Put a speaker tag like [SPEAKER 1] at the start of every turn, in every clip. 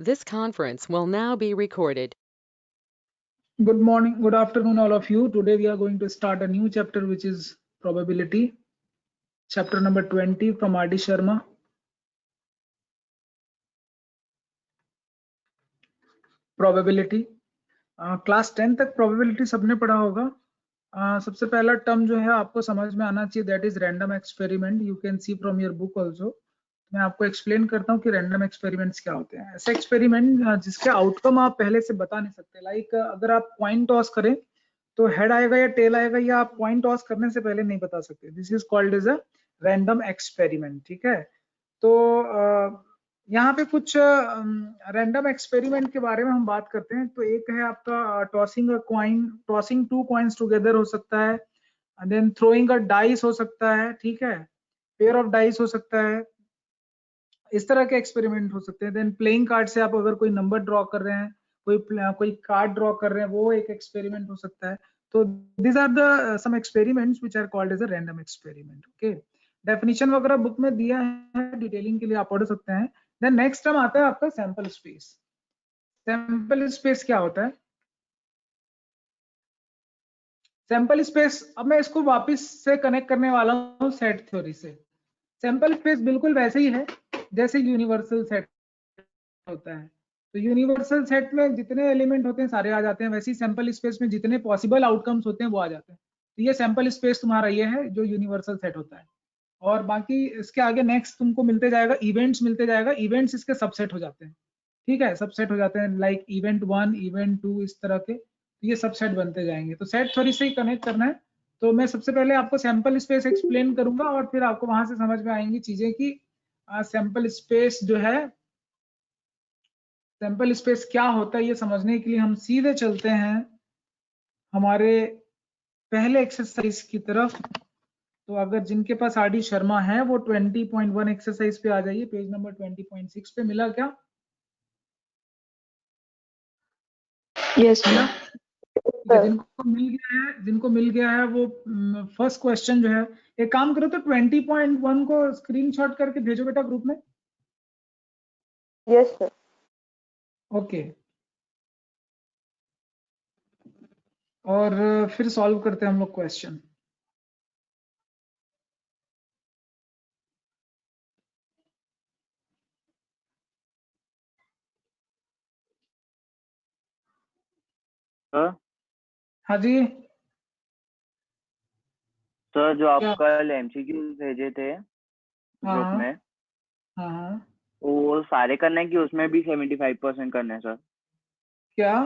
[SPEAKER 1] This conference will now be recorded.
[SPEAKER 2] Good morning, good afternoon, all of you. Today we are going to start a new chapter, which is probability. Chapter number 20 from R.D. Sharma. Probability. Class 10 तक probability सबने पढ़ा होगा. सबसे पहला term जो है आपको समझ में आना चाहिए, that is random experiment. You can see from your book also. मैं आपको एक्सप्लेन करता हूँ कि रैंडम एक्सपेरिमेंट्स क्या होते हैं. ऐसे एक्सपेरिमेंट जिसके आउटकम आप पहले से बता नहीं सकते. लाइक अगर आप कॉइन टॉस करें तो हेड आएगा या टेल आएगा, या आप कॉइन टॉस करने से पहले नहीं बता सकते. This is called as a random experiment. ठीक है, तो यहाँ पे कुछ रैंडम एक्सपेरिमेंट के बारे में हम बात करते हैं. तो एक है आपका tossing a coin, tossing two coins together हो सकता है, देन थ्रोइंग अ डाइस हो सकता है. ठीक है, पेयर ऑफ डाइस हो सकता है. इस तरह के एक्सपेरिमेंट हो सकते हैं. देन प्लेइंग कार्ड से आप अगर कोई नंबर ड्रॉ कर रहे हैं, कोई कार्ड ड्रॉ कर रहे हैं, वो एक एक्सपेरिमेंट हो सकता है. तो these are the some experiments which are called as a random experiment. Okay, definition वगैरह बुक में दिया है, डिटेलिंग के लिए आप पढ़ सकते हैं. देन नेक्स्ट टर्म आता है आपका सैंपल स्पेस. सैंपल स्पेस क्या होता है? सैंपल स्पेस, अब मैं इसको वापस से कनेक्ट करने वाला हूँ सेट थ्योरी से. सैंपल स्पेस बिल्कुल वैसे ही है जैसे यूनिवर्सल सेट होता है. तो यूनिवर्सल सेट में जितने एलिमेंट होते हैं सारे आ जाते हैं, वैसे ही सैंपल स्पेस में जितने पॉसिबल आउटकम्स होते हैं वो आ जाते हैं. तो ये सैंपल स्पेस तुम्हारा ये है जो यूनिवर्सल सेट होता है. और बाकी इसके आगे नेक्स्ट तुमको मिलते जाएगा, इवेंट्स मिलते जाएगा. इवेंट्स इसके सबसेट हो जाते हैं. ठीक है, सबसेट हो जाते हैं, लाइक इवेंट 1, इवेंट 2, इस तरह के. तो ये सबसेट बनते जाएंगे. तो सेट थ्योरी से ही कनेक्ट करना है. तो मैं सबसे पहले आपको सैंपल स्पेस एक्सप्लेन करूंगा और फिर आपको वहां से समझ में आएंगी चीजें कि सैंपल स्पेस जो है, सैंपल स्पेस क्या होता है. ये समझने के लिए हम सीधे चलते हैं हमारे पहले एक्सरसाइज की तरफ. तो अगर जिनके पास आर.डी. शर्मा है वो 20.1 एक्सरसाइज पे आ जाइए. पेज नंबर 20.6 पे मिला क्या?
[SPEAKER 3] यस
[SPEAKER 2] मिला? ठीक है, जिनको मिल गया है वो फर्स्ट क्वेश्चन जो है, एक काम करो तो 20.1 को स्क्रीनशॉट करके भेजो बेटा ग्रुप में.
[SPEAKER 3] Yes sir.
[SPEAKER 2] ओके, और फिर सॉल्व करते हैं हम लोग क्वेश्चन. हाँ जी
[SPEAKER 4] सर, जो आप
[SPEAKER 2] क्या?
[SPEAKER 4] कल एमसीक्यू भेजे थे ग्रुप
[SPEAKER 2] हाँ
[SPEAKER 4] में,
[SPEAKER 2] हाँ,
[SPEAKER 4] वो सारे करने हैं कि उसमें भी 75% करने हैं सर?
[SPEAKER 2] क्या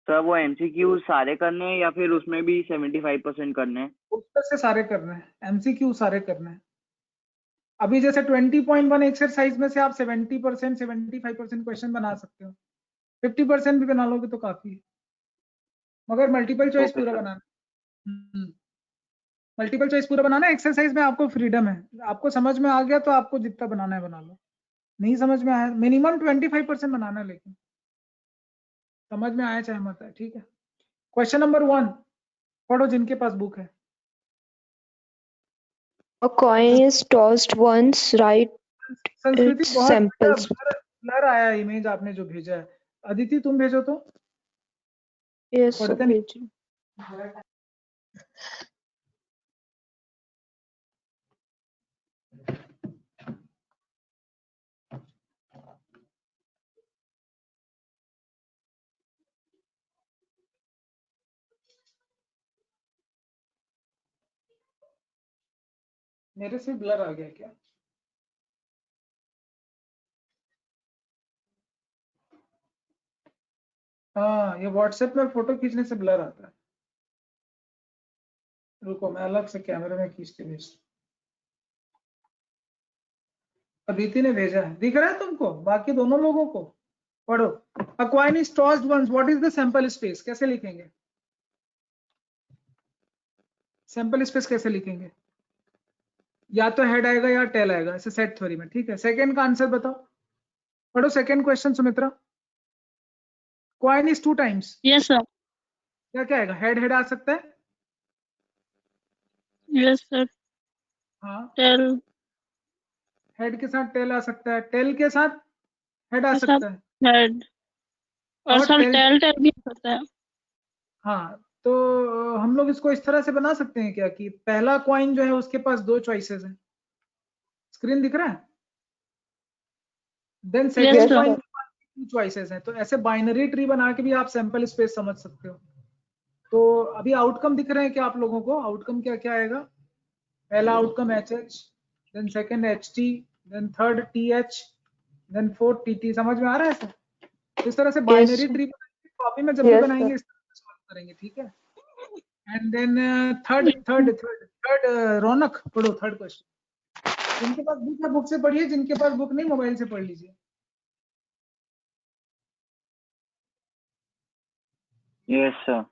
[SPEAKER 4] सर, वो एमसीक्यू सारे करने हैं या फिर उसमें भी 75% करने हैं?
[SPEAKER 2] उत्तर से सारे करने हैं, एमसीक्यू सारे करने हैं. अभी जैसे 20.1 एक्सरसाइज में से आप 70%, 75% क्वेश्चन बना सकते हो. 50% भी बना लोगे तो काफी है, मगर मल्टीपल चॉइस
[SPEAKER 4] ओके
[SPEAKER 2] पूरा
[SPEAKER 4] सर.
[SPEAKER 2] बनाना. मल्टीपल चॉइस पूरा बनाना. एक्सरसाइज में आपको फ्रीडम है, आपको समझ में आ गया तो आपको जितना बनाना है बना लो. नहीं समझ में आया, मिनिमम 25% बनाना है, लेकिन समझ में आया चाहे मत आए. ठीक है, क्वेश्चन नंबर 1 पढ़ो जिनके पास बुक है.
[SPEAKER 3] A coin is tossed once, right?
[SPEAKER 2] संस्कृति
[SPEAKER 3] Its
[SPEAKER 2] बहुत
[SPEAKER 3] samples.
[SPEAKER 2] ब्लर आया इमेज आपने जो भेजा है. अदिति तुम भेजो तो.
[SPEAKER 3] Yes sir.
[SPEAKER 2] पढ़ते नहीं.
[SPEAKER 3] भेजिए.
[SPEAKER 2] मेरे से ब्लर आ गया क्या? हाँ, ये व्हाट्सएप में फोटो खींचने से ब्लर आता है. रुको मैं अलग से कैमरे में खींच के भेजता. अदिति ने भेजा है, दिख रहा है तुमको? बाकी दोनों लोगों को पढ़ो. A coin is tossed once. What is the sample space? कैसे लिखेंगे सैंपल स्पेस? कैसे लिखेंगे? या तो हेड आएगा या टेल आएगा, ऐसे सेट थ्योरी में. ठीक है, सेकंड का आंसर बताओ. पढ़ो second question Sumitra. Coin is 2 times.
[SPEAKER 5] Yes sir.
[SPEAKER 2] क्या क्या आएगा? हेड हेड आ सकता है.
[SPEAKER 5] Yes sir.
[SPEAKER 2] हाँ,
[SPEAKER 5] टेल.
[SPEAKER 2] हेड के साथ टेल आ सकता है, टेल के साथ हेड आ
[SPEAKER 5] के साथ
[SPEAKER 2] सकता है,
[SPEAKER 5] हेड और
[SPEAKER 2] और
[SPEAKER 5] सर
[SPEAKER 2] टेल,
[SPEAKER 5] टेल टेल भी हो सकता है।
[SPEAKER 2] हाँ तो हम लोग इसको इस तरह से बना सकते हैं क्या कि पहला कॉइन जो है उसके पास 2 चॉइसेस हैं, स्क्रीन दिख रहा है, then
[SPEAKER 5] Yes,
[SPEAKER 2] second
[SPEAKER 5] sir.
[SPEAKER 2] Coin के पास 2 चॉइसेस हैं, तो ऐसे बाइनरी ट्री बना के भी आप सैंपल स्पेस समझ सकते हो। तो अभी आउटकम दिख रहे हैं क्या आप लोगों को, आउटकम क्या क्या आएगा, पहला outcome HH, then second HT, then third TH, then fourth TT, समझ में आ रहा है सर? इस तरह से बाइनरी
[SPEAKER 3] sir.
[SPEAKER 2] ट्री कॉपी में जब भी
[SPEAKER 3] Yes,
[SPEAKER 2] बनाएंगे इस तरह से सॉल्व करेंगे, ठीक है। एंड देन थर्ड रौनक पढ़ो थर्ड क्वेश्चन, जिनके पास बुक है बुक से पढ़िए, जिनके पास बुक नहीं मोबाइल से पढ़ लीजिए।
[SPEAKER 4] Yes, sir.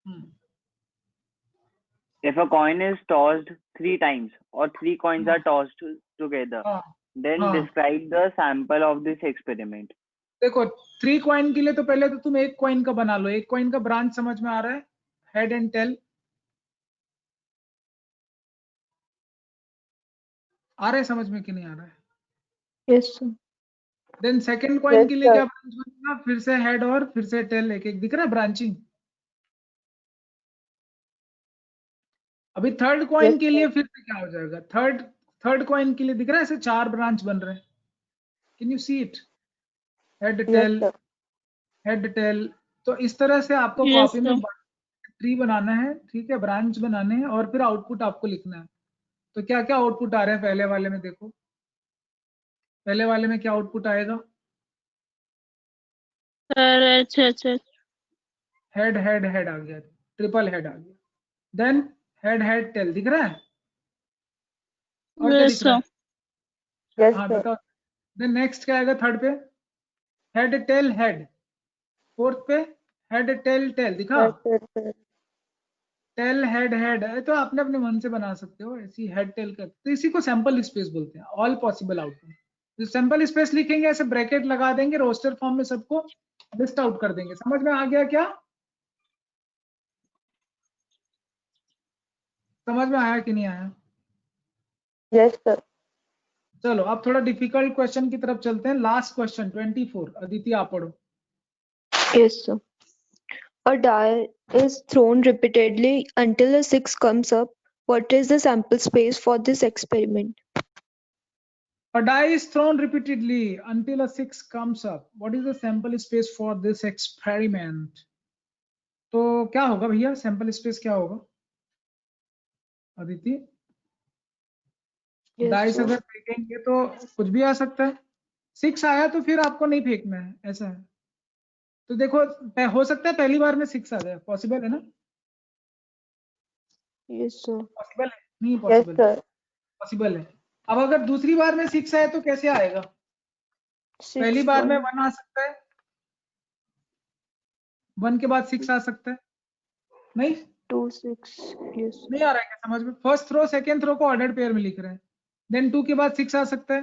[SPEAKER 2] Hmm,
[SPEAKER 4] If a coin is tossed 3 times or 3 coins are tossed together,
[SPEAKER 2] हाँ
[SPEAKER 4] then
[SPEAKER 2] हाँ।
[SPEAKER 4] describe the sample of this experiment.
[SPEAKER 2] देखो 3 कॉइन के लिए तो पहले तो तुम एक कॉइन का बना लो, एक कॉइन का ब्रांच समझ में आ रहा है, हेड एंड टेल आ रहा है समझ में कि नहीं आ रहा है?
[SPEAKER 3] Yes, sir.
[SPEAKER 2] Then second coin
[SPEAKER 3] Yes,
[SPEAKER 2] के लिए
[SPEAKER 3] sir.
[SPEAKER 2] क्या ब्रांच बनेगा, फिर से हेड और फिर से टेल, एक एक दिख रहा है ब्रांचिंग। अभी थर्ड कॉइन
[SPEAKER 3] Yes,
[SPEAKER 2] के लिए फिर से क्या हो जाएगा, थर्ड कॉइन के लिए दिख रहा है ऐसे 4 ब्रांच बन रहे हैं, can you see it, head
[SPEAKER 3] Yes,
[SPEAKER 2] tail
[SPEAKER 3] sir.
[SPEAKER 2] Head tail. तो इस तरह से आपको
[SPEAKER 5] Yes,
[SPEAKER 2] कॉपी में
[SPEAKER 5] sir.
[SPEAKER 2] ट्री बनाना है, ठीक है, ब्रांच बनाने हैं और फिर आउटपुट आपको लिखना है। तो क्या क्या आउटपुट आ रहे हैं पहले वाले में, देखो पहले वाले में क्या आउटपुट आएगा,
[SPEAKER 5] सर अच्छा
[SPEAKER 2] हेड हेड हेड आ गया, ट्रिपल हेड आ गया, देन हेड हेड टेल दिख रहा है, और क्या
[SPEAKER 5] Yes,
[SPEAKER 2] दिख रहा है?
[SPEAKER 3] Yes,
[SPEAKER 2] हाँ
[SPEAKER 3] sir.
[SPEAKER 2] बताओ। देन नेक्स्ट क्या आएगा थर्ड पे, हेड टेल हेड, फोर्थ पे हेड टेल टेल, दिखा
[SPEAKER 3] Yes, sir.
[SPEAKER 2] Tail head head है, तो आपने अपने मन से बना सकते हो ऐसी हेड टेल कर, तो इसी को सैंपल स्पेस बोलते हैं, ऑल पॉसिबल आउटकम। जो सैंपल स्पेस लिखेंगे ऐसे ब्रैकेट लगा देंगे, रोस्टर फॉर्म में सबको लिस्ट आउट कर देंगे। समझ में आ गया क्या, समझ में आया कि नहीं आया?
[SPEAKER 3] Yes, sir.
[SPEAKER 2] चलो अब थोड़ा डिफिकल्ट क्वेश्चन की तरफ चलते हैं, लास्ट क्वेश्चन 24, अदिति आप पढ़ो।
[SPEAKER 3] Yes, sir. A die is thrown repeatedly until a 6 comes up. What is the sample space for this experiment?
[SPEAKER 2] A die is thrown repeatedly until a 6 comes up. What is the sample space for this experiment? तो क्या होगा भैया, sample space क्या होगा Aditi?
[SPEAKER 3] Yes,
[SPEAKER 2] dice
[SPEAKER 3] sir.
[SPEAKER 2] अगर फेंकेंगे तो कुछ भी आ सकता है, 6 आया तो फिर आपको नहीं फेंकना है, ऐसा है। तो देखो हो सकता है पहली बार में 6 आ जाए, पॉसिबल है ना?
[SPEAKER 3] Yes, sir.
[SPEAKER 2] पॉसिबल है नहीं
[SPEAKER 3] Yes,
[SPEAKER 2] पॉसिबल?
[SPEAKER 3] sir.
[SPEAKER 2] पॉसिबल है। अब अगर दूसरी बार में 6 आए तो कैसे आएगा? पहली
[SPEAKER 3] 6
[SPEAKER 2] बार में
[SPEAKER 3] 1.
[SPEAKER 2] 1 आ सकता है, 1 के बाद 6 आ सकता है, नहीं
[SPEAKER 3] 2 6. Yes.
[SPEAKER 2] नहीं आ रहा है क्या समझ में? फर्स्ट थ्रो सेकंड थ्रो को ऑर्डर्ड पेयर में लिख रहे हैं, देन 2 के बाद 6 आ सकता है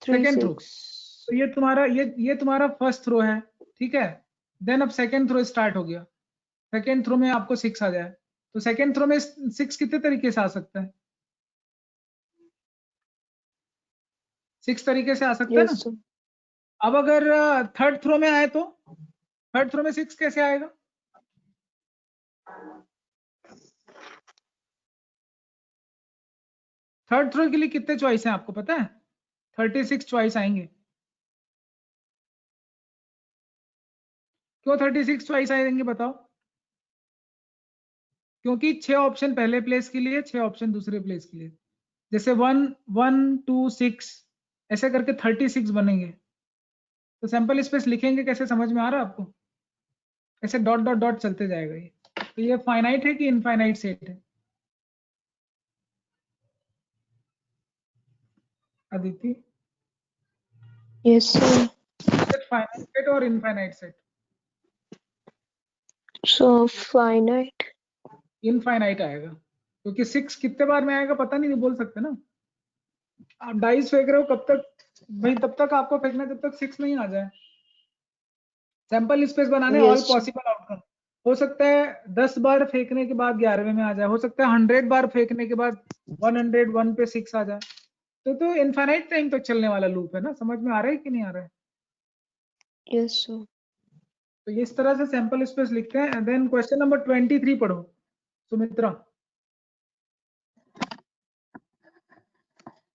[SPEAKER 3] 3
[SPEAKER 2] सेकंड थ्रो।
[SPEAKER 3] 6.
[SPEAKER 2] तो ये तुम्हारा फर्स्ट थ्रो है, ठीक है। देन अब सेकंड थ्रो स्टार्ट हो गया, सेकंड थ्रो में आपको 6 आ जाए, तो सेकंड थ्रो में 6 कितने तरीके से आ सकता है? 6 तरीके से आ सकता है ना।
[SPEAKER 3] Yes, sir.
[SPEAKER 2] अब अगर थर्ड थ्रो में आए तो थर्ड थ्रो में 6 कैसे आएगा? थर्ड थ्रो के लिए कितने चॉइस हैं आपको पता है? 36 चॉइस आएंगे। क्यों 36 चॉइस आएंगे बताओ? क्योंकि 6 ऑप्शन पहले प्लेस के लिए, 6 ऑप्शन दूसरे प्लेस के लिए, जैसे 1 1 2 6 ऐसे करके 36 बनेंगे। तो सैंपल स्पेस लिखेंगे कैसे, समझ में आ रहा है आपको? ऐसे डॉट डॉट डॉट चलते जाएगा ये। तो ये फाइनाइट है कि इनफाइनाइट सेट है Aditi?
[SPEAKER 3] Yes, sir.
[SPEAKER 2] Finite set और infinite set?
[SPEAKER 3] So finite.
[SPEAKER 2] Infinite आएगा, क्योंकि 6 कितने बार में आएगा पता नहीं बोल सकते ना। आप डाइस फेंक रहे हो कब तक भाई, तब तक आपको फेंकना जब तक 6 नहीं आ जाए। सैंपल स्पेस बनाने all
[SPEAKER 3] Yes, sir.
[SPEAKER 2] Possible outcome, हो सकता है 10 बार फेंकने के बाद 11वें में आ जाए, हो सकता है 100 बार फेंकने के बाद 101 पे 6 आ जाए। तो इनफाइनाइट टाइम तक चलने वाला लूप है ना, समझ में आ रहा है कि नहीं आ रहा है?
[SPEAKER 3] Yes, sir.
[SPEAKER 2] तो ये इस तरह से सैंपल स्पेस लिखते हैं। देन क्वेश्चन नंबर 23 पढ़ो सुमित्रा।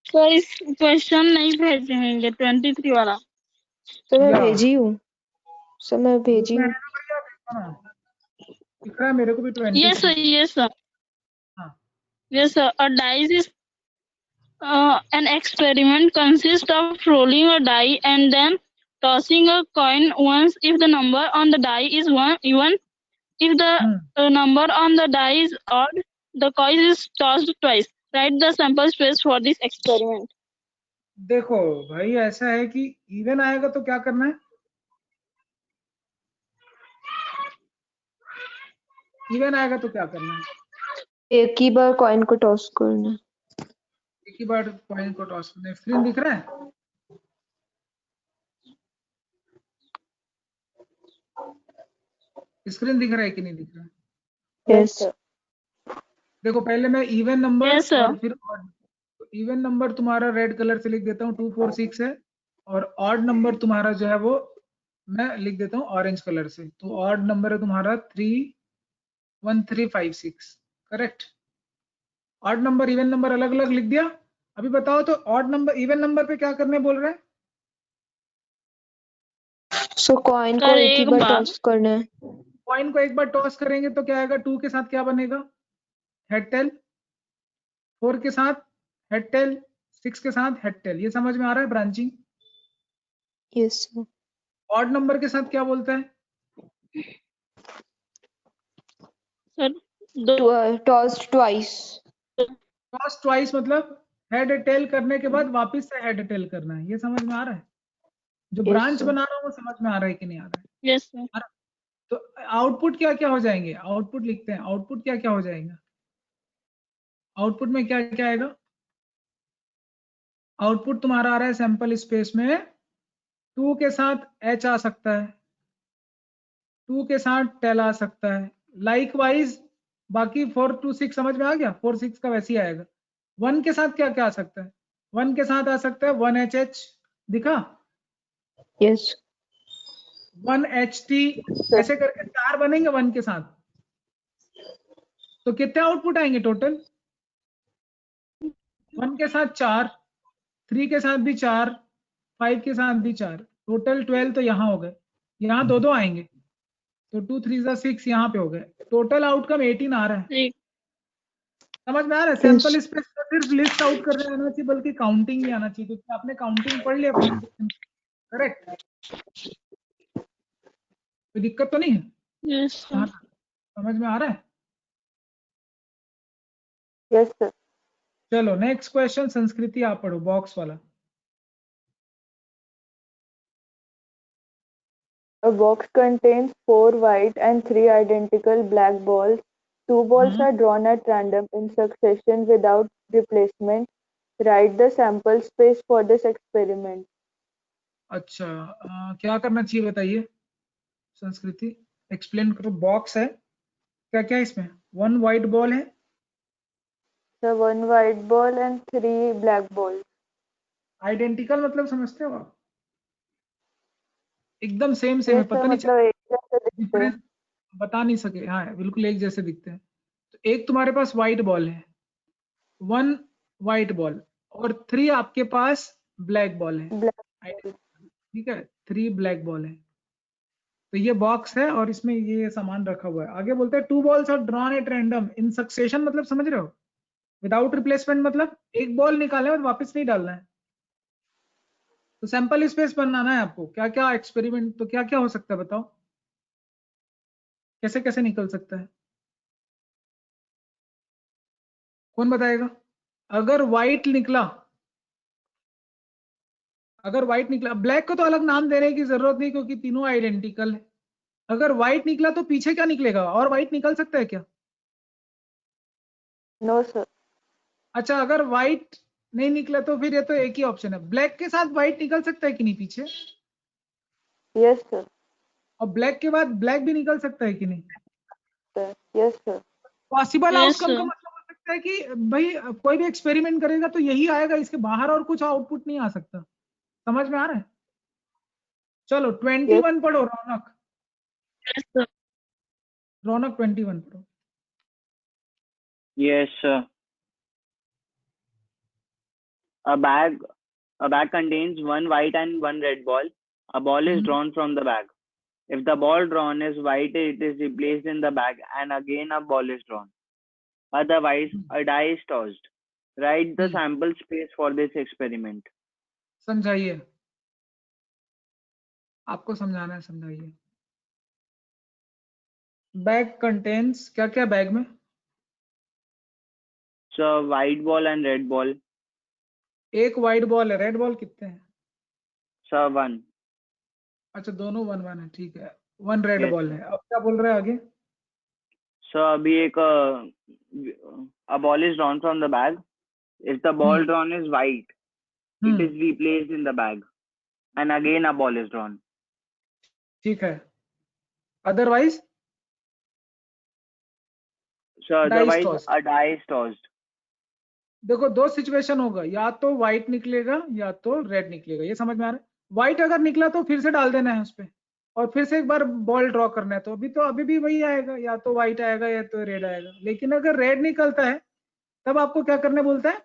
[SPEAKER 5] तो इस क्वेश्चन नहीं भेजेंगे 23 वाला।
[SPEAKER 3] तो मैं
[SPEAKER 2] या
[SPEAKER 3] भेजी हूँ। सर मैं
[SPEAKER 2] ग्रुप
[SPEAKER 3] भेजी
[SPEAKER 2] में है
[SPEAKER 3] हूँ।
[SPEAKER 2] ना भैया, देखो ना, दिख रहा है मेरे को भी
[SPEAKER 5] यस
[SPEAKER 2] 23।
[SPEAKER 5] सर, यस सर,
[SPEAKER 2] हाँ
[SPEAKER 5] yes sir. A dice is an experiment consists of rolling a die and then tossing a coin once if the number on the die is even. If the number on the die is odd, the coin is tossed twice. Write the sample space for this experiment.
[SPEAKER 2] देखो भाई, ऐसा है कि even आएगा तो क्या करना है, इवन आएगा तो क्या करना है,
[SPEAKER 3] एक ही बार कॉइन को टॉस करना है।
[SPEAKER 2] एक ही बार कॉइन को टॉस करना है। स्क्रीन दिख रहा है? स्क्रीन दिख रहा है कि नहीं दिख रहा है?
[SPEAKER 3] Yes, sir.
[SPEAKER 2] देखो पहले मैं इवन नंबर
[SPEAKER 5] Yes, sir.
[SPEAKER 2] और फिर ऑड। इवन नंबर तुम्हारा रेड कलर से लिख देता हूँ 2 4 6 है, और ऑड नंबर तुम्हारा जो है वो मैं लिख देता हूँ ऑरेंज कलर से। तो ऑड नंबर है तुम्हारा 3 1 3 5 6, correct. Odd number even number अलग अलग लिख दिया। अभी बताओ तो ऑड नंबर इवन नंबर पे क्या करने बोल रहे हैं?
[SPEAKER 3] सो कॉइन को
[SPEAKER 5] सर
[SPEAKER 3] एक ही
[SPEAKER 5] एक
[SPEAKER 3] बार
[SPEAKER 5] बार
[SPEAKER 3] टॉस करना है।
[SPEAKER 2] कॉइन को एक बार टॉस करेंगे तो क्या आएगा? 2 के साथ क्या बनेगा? Head tail. 4 के साथ हेड टेल, 6 के साथ हेड टेल। ये समझ में आ रहा है branching?
[SPEAKER 3] Yes, sir.
[SPEAKER 2] Odd number के साथ क्या बोलता है?
[SPEAKER 5] सर दो
[SPEAKER 3] Tossed twice.
[SPEAKER 2] टॉस ट्वाइस मतलब हेड टेल करने के बाद वापस से हेड टेल करना है। ये समझ में आ रहा है? जो
[SPEAKER 3] Yes,
[SPEAKER 2] ब्रांच
[SPEAKER 3] sir.
[SPEAKER 2] बना रहा हूँ वो समझ में आ रहा है कि नहीं आ रहा है?
[SPEAKER 5] Yes sir.
[SPEAKER 2] आ रहा है? तो आउटपुट क्या क्या हो जाएंगे? आउटपुट लिखते हैं। आउटपुट क्या क्या हो जाएगा? आउटपुट में क्या क्या आएगा? आउटपुट तुम्हारा आ रहा है सैंपल स्पेस में 2 के साथ एच आ सकता है, 2 के साथ टेल आ सकता है। लाइकवाइज बाकी 4 2 6 समझ में आ गया? 4 6 का वैसे ही आएगा। 1 के साथ क्या क्या आ सकता है? 1 के साथ आ सकता है 1 एच एच, दिखा?
[SPEAKER 3] Yes.
[SPEAKER 2] 1 एच टी, ऐसे करके 4 बनेंगे 1 के साथ। तो कितने आउटपुट आएंगे टोटल? 1 के साथ 4, 3 के साथ भी 4, 5 के साथ भी 4, टोटल 12 तो यहाँ हो गए। यहाँ दो दो आएंगे तो 2 3 6 यहाँ पे हो गए। टोटल आउटकम 18 आ रहा है।
[SPEAKER 5] ठीक।
[SPEAKER 2] समझ में आ रहा है? सैंपल स्पेस पर सिर्फ लिस्ट आउट करने आना चाहिए, बल्कि काउंटिंग भी आना चाहिए, क्योंकि आपने काउंटिंग पढ़ लिया प्रेजेंटेशन, करेक्ट? कोई दिक्कत तो नहीं है?
[SPEAKER 5] Yes sir.
[SPEAKER 2] हाँ, समझ में आ रहा है?
[SPEAKER 3] Yes, sir.
[SPEAKER 2] चलो नेक्स्ट क्वेश्चन संस्कृति आप पढ़ो, बॉक्स वाला।
[SPEAKER 6] A box contains 4 white and 3 identical black balls. 2 balls are drawn at random in succession without replacement. Write the sample space for this experiment.
[SPEAKER 2] अच्छा, क्या करना चाहिए बताइए संस्कृति, एक्सप्लेन करो। बॉक्स है, क्या क्या है इसमें? 1 वाइट बॉल है,
[SPEAKER 6] So 1 white ball and 3 black balls.
[SPEAKER 2] Identical मतलब समझते हो आप? एकदम सेम सेम है,
[SPEAKER 6] Yes,
[SPEAKER 2] पता
[SPEAKER 6] sir,
[SPEAKER 2] नहीं
[SPEAKER 6] मतलब एक जैसे दिखते हैं।
[SPEAKER 2] डिफरेंस बता नहीं सके। हाँ बिल्कुल एक जैसे दिखते हैं। तो एक तुम्हारे पास वाइट बॉल है, 1 वाइट बॉल, और 3 आपके पास ब्लैक बॉल है।
[SPEAKER 6] Black ball.
[SPEAKER 2] ठीक है, 3 ब्लैक बॉल है। तो ये बॉक्स है और इसमें ये सामान रखा हुआ है। आगे बोलते हैं 2 balls are drawn at random in succession, मतलब समझ रहे हो? विदाउट रिप्लेसमेंट मतलब एक बॉल निकालना है और वापस नहीं डालना है। तो सैंपल स्पेस बनाना है आपको। क्या क्या एक्सपेरिमेंट, तो क्या क्या हो सकता है बताओ, कैसे कैसे निकल सकता है? कौन बताएगा? अगर व्हाइट निकला, अगर व्हाइट निकला, ब्लैक को तो अलग नाम देने की जरूरत नहीं क्योंकि तीनों आइडेंटिकल है। अगर व्हाइट निकला तो पीछे क्या निकलेगा? और व्हाइट निकल सकता है क्या?
[SPEAKER 6] No, sir.
[SPEAKER 2] अच्छा, अगर व्हाइट नहीं निकला तो फिर ये तो एक ही ऑप्शन है, ब्लैक के साथ व्हाइट निकल सकता है कि नहीं पीछे?
[SPEAKER 6] Yes, sir.
[SPEAKER 2] और ब्लैक के बाद ब्लैक भी निकल सकता है कि नहीं?
[SPEAKER 6] Sir. Yes, sir.
[SPEAKER 2] Possible
[SPEAKER 5] yes
[SPEAKER 2] outcome का
[SPEAKER 5] सर।
[SPEAKER 2] मतलब हो सकता है कि भाई कोई भी एक्सपेरिमेंट करेगा तो यही आएगा, इसके बाहर और कुछ आउटपुट नहीं आ सकता। समझ में आ रहा है? चलो 21 पढ़ो रौनक।
[SPEAKER 5] Yes, sir.
[SPEAKER 2] रौनक 21 पढ़ो।
[SPEAKER 4] Yes, sir. A bag contains one white and one red ball. A ball is drawn from the bag. If the ball drawn is white, it is replaced in the bag and again a ball is drawn. Otherwise, a die is tossed. Write the sample space for this experiment.
[SPEAKER 2] समझाइए, आपको समझाना है, समझाइए। Bag contains क्या क्या bag में?
[SPEAKER 4] So, white ball and red ball.
[SPEAKER 2] एक white ball है, रेड बॉल कितने हैं?
[SPEAKER 4] So, 1.
[SPEAKER 2] अच्छा, दोनों 1-1 है, ठीक है। 1 रेड
[SPEAKER 4] Yes.
[SPEAKER 2] बॉल है। अब क्या बोल रहे हैं आगे?
[SPEAKER 4] So, अभी एक a ball is drawn from the bag. If the ball drawn is white, it is replaced in the bag, and again a ball is drawn.
[SPEAKER 2] ठीक है। Otherwise
[SPEAKER 4] So,
[SPEAKER 2] Die is
[SPEAKER 4] otherwise
[SPEAKER 2] tossed.
[SPEAKER 4] a die is tossed.
[SPEAKER 2] देखो दो situation होगा, या तो white निकलेगा या तो रेड निकलेगा। ये समझ में आ रहा है? व्हाइट अगर निकला तो फिर से डाल देना है उस पे और फिर से एक बार बॉल ड्रॉ करना है। तो अभी भी वही आएगा, या तो व्हाइट आएगा या तो रेड आएगा। लेकिन अगर रेड निकलता है तब आपको क्या करने बोलता है?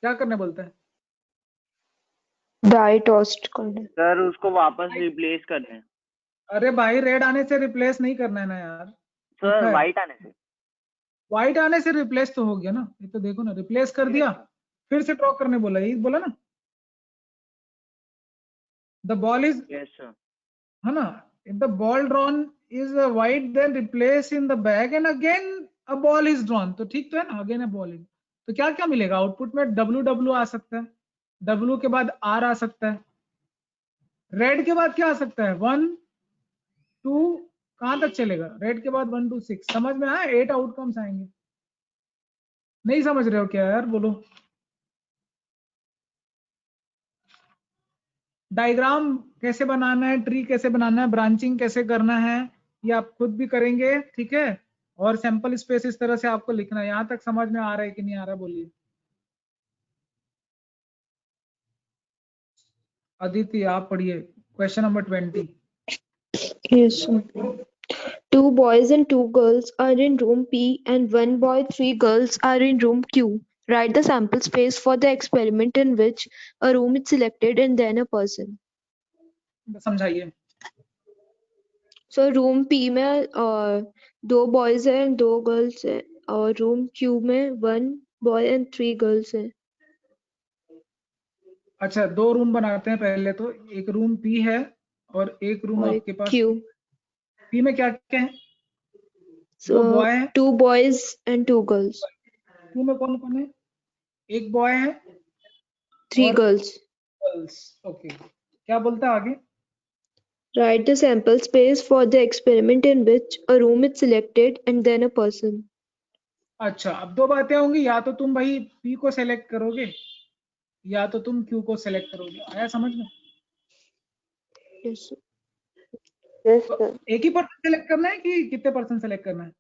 [SPEAKER 2] क्या करने बोलता है?
[SPEAKER 3] Die tossed करना।
[SPEAKER 4] सर उसको वापस रिप्लेस कर दें।
[SPEAKER 2] अरे भाई, रेड आने से रिप्लेस नहीं करना है ना यार।
[SPEAKER 4] सर व्हाइट आने से।
[SPEAKER 2] व्हाइट आने से रिप्लेस तो हो गया ना। ये तो देखो ना, रिप्लेस कर दिया, फिर से ड्रॉ करने बोला, यही बोला ना। The ball is,
[SPEAKER 4] yes sir,
[SPEAKER 2] है ना? If the ball drawn is white then replace in the bag and again a ball is drawn. तो ठीक तो है ना, अगेन अ बॉल इज। तो क्या क्या मिलेगा आउटपुट में? WW आ सकता है, W के बाद R आ सकता है, रेड के बाद क्या आ सकता है? 1 2, कहां तक चलेगा? रेड के बाद 1 2 6। समझ में आया? 8 आउटकम्स आएंगे। नहीं समझ रहे हो क्या यार? बोलो। डायग्राम कैसे बनाना है, ट्री कैसे बनाना है, ब्रांचिंग कैसे करना है, ये आप खुद भी करेंगे, ठीक है? और सैंपल स्पेस इस तरह से आपको लिखना है। यहां तक समझ में आ रहा है कि नहीं आ रहा? बोलिए। अदिति आप पढ़िए question number 20।
[SPEAKER 3] Yes, sir. 2 boys and 2 girls are in room P and 1 boy, 3 girls are in room Q. Write the sample space for the experiment in which a room is selected and then a person.
[SPEAKER 2] समझाइए।
[SPEAKER 3] So room P में 2 boys हैं and 2 girls हैं और room Q में 1 boy and 3 girls हैं।
[SPEAKER 2] अच्छा, 2 room बनाते हैं पहले तो। एक रूम P है और एक रूम
[SPEAKER 3] और
[SPEAKER 2] आपके पास
[SPEAKER 3] Q।
[SPEAKER 2] P में क्या क्या है?
[SPEAKER 3] So
[SPEAKER 2] 2 बॉय है,
[SPEAKER 3] 2 boys and 2 girls।
[SPEAKER 2] Q में कौन कौन है? एक बॉय है
[SPEAKER 3] 3
[SPEAKER 2] और
[SPEAKER 3] girls।
[SPEAKER 2] गर्ल्स। ओके, क्या बोलता है आगे?
[SPEAKER 3] Write the sample space for the experiment in which a room is selected and then a person.
[SPEAKER 2] अच्छा, अब 2 बातें होंगी, या तो तुम भाई P को सेलेक्ट करोगे या तो तुम Q को सेलेक्ट करोगे। आया समझ में?
[SPEAKER 3] Yes, sir.
[SPEAKER 6] Yes,
[SPEAKER 2] तो
[SPEAKER 6] sir.
[SPEAKER 2] एक ही पर्सन सेलेक्ट करना है कि कितने पर्सन सेलेक्ट करना है?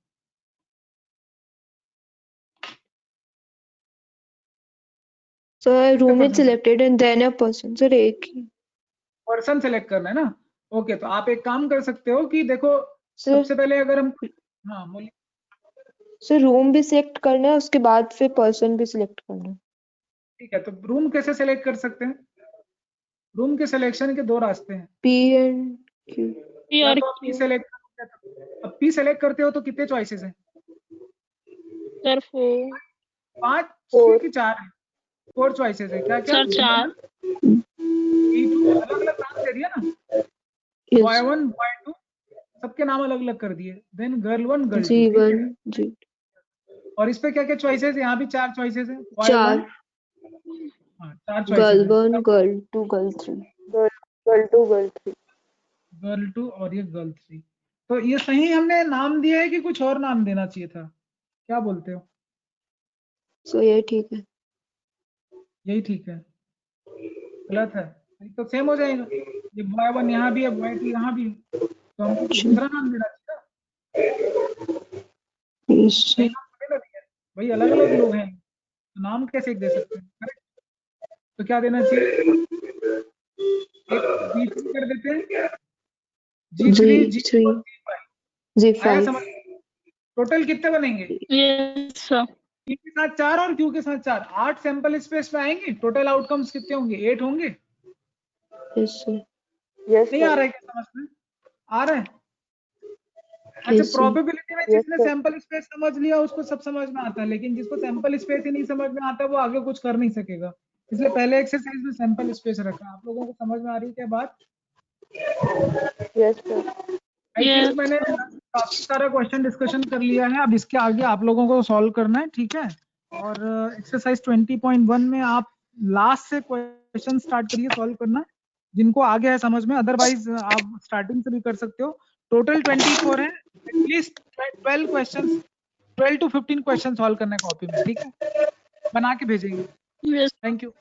[SPEAKER 3] So a room is
[SPEAKER 2] person?
[SPEAKER 3] selected and then a person. Sir एक ही।
[SPEAKER 2] पर्सन सेलेक्ट करना है ना? ओके, तो आप एक काम कर सकते हो कि देखो,
[SPEAKER 3] Sir
[SPEAKER 2] सबसे पहले अगर हम, हाँ बोलिए।
[SPEAKER 3] सर रूम भी सिलेक्ट करना है उसके बाद फिर पर्सन भी सिलेक्ट करना है।
[SPEAKER 2] ठीक है, तो रूम कैसे सेलेक्ट कर सकते हैं? रूम के सिलेक्शन के 2 रास्ते हैं।
[SPEAKER 3] P and Q।
[SPEAKER 5] P
[SPEAKER 2] या
[SPEAKER 5] और
[SPEAKER 2] तो आप P
[SPEAKER 5] Q।
[SPEAKER 2] सेलेक्ट, अब P सेलेक्ट करते हो तो कितने चॉइसेस हैं?
[SPEAKER 5] सर 4।
[SPEAKER 2] 5
[SPEAKER 6] 4.
[SPEAKER 2] की 4 है? 4 चॉइसेस है। क्या क्या?
[SPEAKER 5] सर 4।
[SPEAKER 2] P2 अलग अलग नाम दे दिया ना,
[SPEAKER 3] Yes।
[SPEAKER 2] बॉय 1 बॉय 2 सबके नाम अलग अलग कर दिए। Then girl 1 girl 2।
[SPEAKER 3] G 1 G.
[SPEAKER 2] और इस पे क्या क्या चॉइसेस है? यहाँ भी 4 चॉइसेस है। बॉय
[SPEAKER 3] 4
[SPEAKER 2] 1, हाँ 4
[SPEAKER 3] गर्ल
[SPEAKER 2] चॉइसेस है।
[SPEAKER 3] 1 girl 2 girl 3।
[SPEAKER 6] Girl 2, girl 3.
[SPEAKER 2] Girl 2 और ये गर्ल 3। तो ये सही हमने नाम दिया है कि कुछ और नाम देना चाहिए था? क्या बोलते हो?
[SPEAKER 3] सो ये ठीक है।
[SPEAKER 2] यही ठीक है? गलत है? तो सेम हो जाएगा। ये बॉय 1 यहाँ भी है, बॉय 2 यहाँ भी है, तो हमको दूसरा नाम देना चाहिए।
[SPEAKER 3] Yes, sir.
[SPEAKER 2] नाम थोड़ी ना दिया है। भाई अलग अलग लोग हैं, तो नाम कैसे एक दे सकते हैं? करेक्ट। तो क्या देना चाहिए? एक G3 कर देते हैं, G3,
[SPEAKER 3] G3,
[SPEAKER 2] G4, G5 आया
[SPEAKER 3] G5.
[SPEAKER 2] समझ? टोटल कितने बनेंगे?
[SPEAKER 5] Yes, sir.
[SPEAKER 2] P के साथ 4 और Q के साथ 4, 8 सैंपल स्पेस में आएंगे। टोटल आउटकम्स कितने होंगे? 8 होंगे।
[SPEAKER 3] Yes, sir.
[SPEAKER 6] Yes,
[SPEAKER 2] नहीं आ
[SPEAKER 6] sir.
[SPEAKER 2] रहा है क्या समझ में? आ रहा है? अच्छा,
[SPEAKER 3] Yes, sir.
[SPEAKER 2] प्रोबेबिलिटी में
[SPEAKER 6] Yes,
[SPEAKER 2] जिसने
[SPEAKER 6] sir.
[SPEAKER 2] सैंपल स्पेस समझ लिया उसको सब समझ में आता है, लेकिन जिसको सैंपल स्पेस ही नहीं समझ में आता वो आगे कुछ कर नहीं सकेगा। इसलिए पहले एक्सरसाइज में सैंपल स्पेस रखा। आप लोगों को समझ में आ रही है क्या बात?
[SPEAKER 6] Yes, sir.
[SPEAKER 2] आई
[SPEAKER 5] Yes.
[SPEAKER 2] थिंक मैंने काफी सारा क्वेश्चन डिस्कशन कर लिया है। अब इसके आगे आप लोगों को सॉल्व करना है, ठीक है? और एक्सरसाइज 20.1 में आप लास्ट से क्वेश्चन स्टार्ट करिए सॉल्व करना, जिनको आगे है समझ में। अदरवाइज आप स्टार्टिंग से भी कर सकते हो। टोटल 24 है, at least 12 question, 12 to 15 question solve करना है कॉपी में, ठीक है? बना के भेजेंगे।
[SPEAKER 5] Yes.
[SPEAKER 2] Thank you.